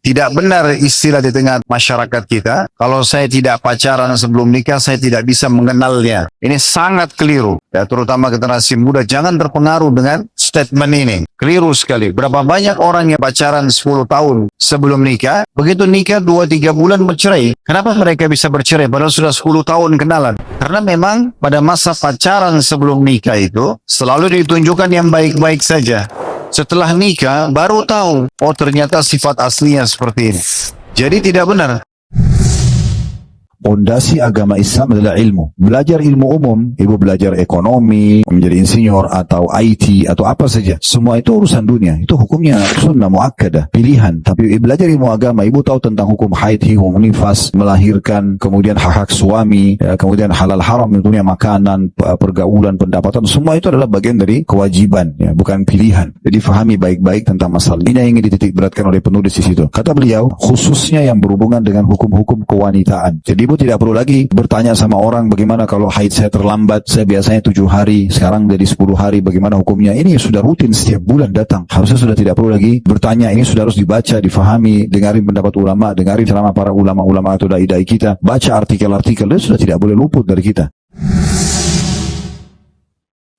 Tidak benar istilah di tengah masyarakat kita, kalau saya tidak pacaran sebelum nikah, saya tidak bisa mengenalnya. Ini sangat keliru. Ya, terutama generasi muda, jangan terpengaruh dengan statement ini. Keliru sekali. Berapa banyak orang yang pacaran 10 tahun sebelum nikah, begitu nikah 2-3 bulan bercerai. Kenapa mereka bisa bercerai padahal sudah 10 tahun kenalan? Karena memang pada masa pacaran sebelum nikah itu, selalu ditunjukkan yang baik-baik saja. Setelah nikah, baru tahu, oh ternyata sifat aslinya seperti ini. Jadi tidak benar. Pondasi agama Islam adalah ilmu. Belajar ilmu umum, ibu belajar ekonomi, menjadi insinyur atau IT atau apa saja. Semua itu urusan dunia. Itu hukumnya sunnah muakkadah, pilihan. Tapi belajar ilmu agama, ibu tahu tentang hukum haid, hukum nifas, melahirkan, kemudian hak-hak suami, ya, kemudian halal haram, tentunya makanan, pergaulan, pendapatan. Semua itu adalah bagian dari kewajiban, ya, bukan pilihan. Jadi fahami baik-baik tentang masalah. Ini yang ingin dititik beratkan oleh penulis di situ. Kata beliau, khususnya yang berhubungan dengan hukum-hukum kewanitaan. Jadi ibu tidak perlu lagi bertanya sama orang bagaimana kalau haid saya terlambat, saya biasanya 7 hari, sekarang jadi 10 hari, bagaimana hukumnya. Ini sudah rutin setiap bulan datang. Harusnya sudah tidak perlu lagi bertanya, ini sudah harus dibaca, difahami, dengarin pendapat ulama, dengarin ceramah para ulama-ulama atau dai-dai kita, baca artikel-artikel, itu sudah tidak boleh luput dari kita.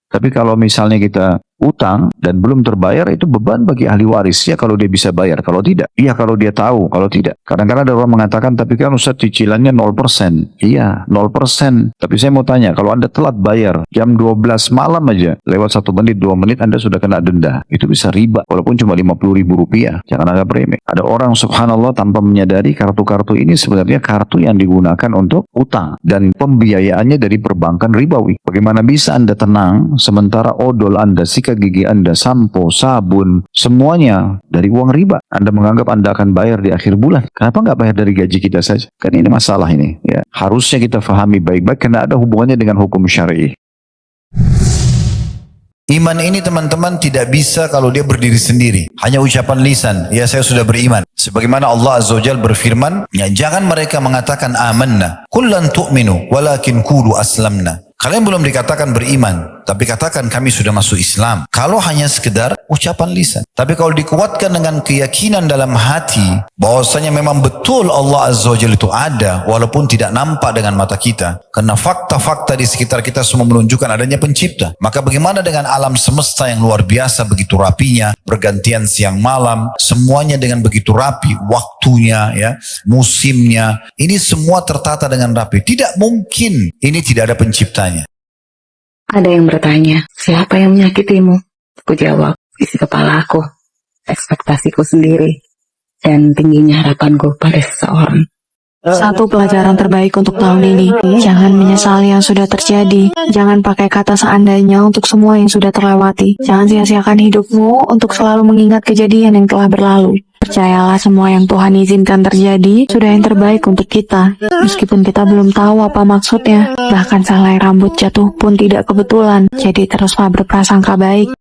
Tapi kalau misalnya kita utang dan belum terbayar, itu beban bagi ahli waris. Ya kalau dia bisa bayar, kalau tidak. Iya kalau dia tahu, kalau tidak. Kadang-kadang ada orang mengatakan, tapi kan Ustaz cicilannya 0%. Iya, 0%. Tapi saya mau tanya, kalau Anda telat bayar, jam 12 malam aja, lewat 1 menit, 2 menit, Anda sudah kena denda. Itu bisa riba, walaupun cuma 50 ribu rupiah. Jangan anggap remeh. Ada orang subhanallah tanpa menyadari kartu-kartu ini sebenarnya kartu yang digunakan untuk utang. Dan pembiayaannya dari perbankan ribawi. Bagaimana bisa Anda tenang, sementara odol Anda, sikat gigi Anda, sampo, sabun, semuanya dari uang riba. Anda menganggap Anda akan bayar di akhir bulan. Kenapa nggak bayar dari gaji kita saja? Kan ini masalah ini. Ya. Harusnya kita fahami baik-baik karena ada hubungannya dengan hukum syar'i. Iman ini teman-teman tidak bisa kalau dia berdiri sendiri. Hanya ucapan lisan, ya saya sudah beriman. Sebagaimana Allah Azza wa Jalla berfirman, ya, jangan mereka mengatakan amanna. Kullan tu'minu, walakin kulu aslamna. Kalian belum dikatakan beriman, tapi katakan kami sudah masuk Islam. Kalau hanya sekedar ucapan lisan. Tapi kalau dikuatkan dengan keyakinan dalam hati, bahwasanya memang betul Allah Azza wa Jalla itu ada, walaupun tidak nampak dengan mata kita. Karena fakta-fakta di sekitar kita semua menunjukkan adanya pencipta. Maka bagaimana dengan alam semesta yang luar biasa, begitu rapinya, pergantian siang malam, semuanya dengan begitu rapi, waktunya, ya, musimnya. Ini semua tertata dengan rapi. Tidak mungkin ini tidak ada penciptanya. Ada yang bertanya, siapa yang menyakitimu? Aku jawab, isi kepala aku, ekspektasiku sendiri, dan tingginya harapanku pada seseorang. Satu pelajaran terbaik untuk tahun ini, jangan menyesali yang sudah terjadi. Jangan pakai kata seandainya untuk semua yang sudah terlewati. Jangan sia-siakan hidupmu untuk selalu mengingat kejadian yang telah berlalu. Percayalah semua yang Tuhan izinkan terjadi sudah yang terbaik untuk kita. Meskipun kita belum tahu apa maksudnya. Bahkan sehelai rambut jatuh pun tidak kebetulan. Jadi teruslah berprasangka baik.